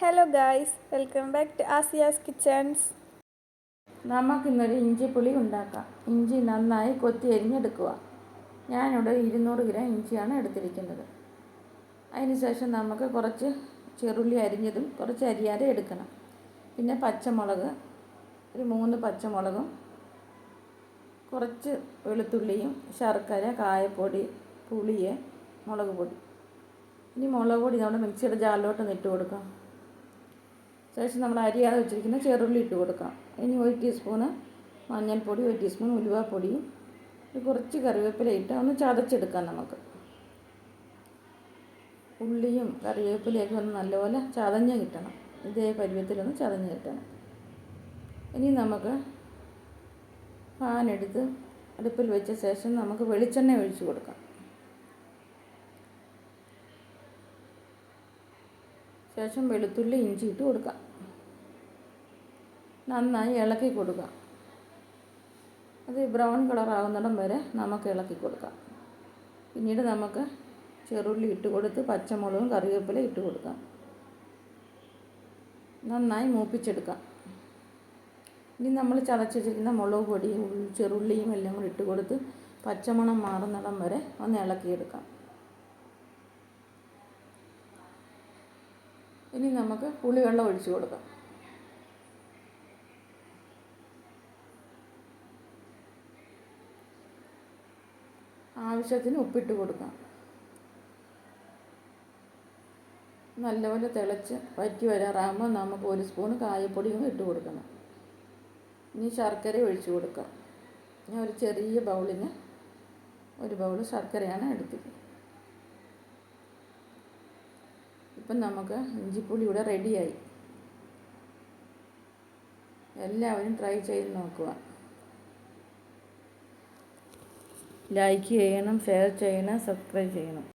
Hello guys, welcome back to Aasiya's kitchens. നമുക്കിന്നൊരു ഇഞ്ചിപ്പുളി ഉണ്ടാക്കാം. ഇഞ്ചി നന്നായി കൊത്തി അരിഞ്ഞെടുക്കുക. ഞാനിവിടെ 200 ഗ്രാം ഇഞ്ചിയാണ് എടുത്തിരിക്കുന്നത്. അതിനുശേഷം നമുക്ക് കുറച്ച് ചെറുള്ളി അരിഞ്ഞതും കുറച്ച് അരിയാതെ എടുക്കണം. പിന്നെ പച്ചമുളക്, ഒരു 3 പച്ചമുളകും, കുറച്ച് വെളുത്തുള്ളിയും, ശർക്കര, കായപ്പൊടി, പുളിയെ, മുളക് പൊടി. ഇനി മുളക് പൊടി നമ്മുടെ മിക്സിയുടെ ജാറിലോട്ട് ഇട്ട് കൊടുക്കാം. ശേഷം നമ്മൾ അരിയാതെ വെച്ചിരിക്കുന്ന ചെറുള്ളി ഇട്ട് കൊടുക്കാം. ഇനി 1 ടീസ്പൂണ് മഞ്ഞൾപ്പൊടി, 1 ടീസ്പൂൺ ഉലുവാപ്പൊടിയും, കുറച്ച് കറിവേപ്പില ഇട്ട് ഒന്ന് ചതച്ചെടുക്കാം. നമുക്ക് ഉള്ളിയും കറിവേപ്പിലയൊക്കെ ഒന്ന് നല്ലപോലെ ചതഞ്ഞ് കിട്ടണം. ഇതേ പരുവത്തിലൊന്ന് ചതഞ്ഞ് കിട്ടണം. ഇനി നമുക്ക് പാൻ എടുത്ത് അടുപ്പിൽ വെച്ച ശേഷം നമുക്ക് വെളിച്ചെണ്ണ ഒഴിച്ച് കൊടുക്കാം. ശേഷം വെളുത്തുള്ളി, ഇഞ്ചി ഇട്ട് കൊടുക്കാം. നന്നായി ഇളക്കി കൊടുക്കാം. അത് ബ്രൗൺ കളർ ആകുന്നിടം വരെ നമുക്ക് ഇളക്കി കൊടുക്കാം. പിന്നീട് നമുക്ക് ചെറുള്ളി ഇട്ട് കൊടുത്ത് പച്ചമുളകും കറിവേപ്പില ഇട്ട് കൊടുക്കാം. നന്നായി മൂപ്പിച്ചെടുക്കാം. ഇനി നമ്മൾ ചതച്ചിരിക്കുന്ന മുളക് പൊടിയും ചെറുള്ളിയും എല്ലാം കൂടി ഇട്ട് കൊടുത്ത് പച്ചമണം മാറുന്നിടം വരെ ഒന്ന് ഇളക്കിയെടുക്കാം. ഇനി നമുക്ക് പുളിവെള്ളം ഒഴിച്ച് കൊടുക്കാം. ആവശ്യത്തിന് ഉപ്പിട്ട് കൊടുക്കാം. നല്ലപോലെ തിളച്ച് വറ്റി വരാറാകുമ്പോൾ നമുക്ക് 1 സ്പൂൺ കായപ്പൊടിയും ഇട്ട് കൊടുക്കണം. ഇനി ശർക്കര ഒഴിച്ച് കൊടുക്കാം. ഞാൻ ഒരു ചെറിയ ബൗളിന് 1 ബൗൾ ശർക്കരയാണ് എടുത്തത്. ഇപ്പം നമുക്ക് ഇഞ്ചിപ്പുളി ഇവിടെ റെഡിയായി. എല്ലാവരും ട്രൈ ചെയ്ത് നോക്കുക. ലൈക്ക് ചെയ്യണം, ഷെയർ ചെയ്യണം, സബ്സ്ക്രൈബ് ചെയ്യണം.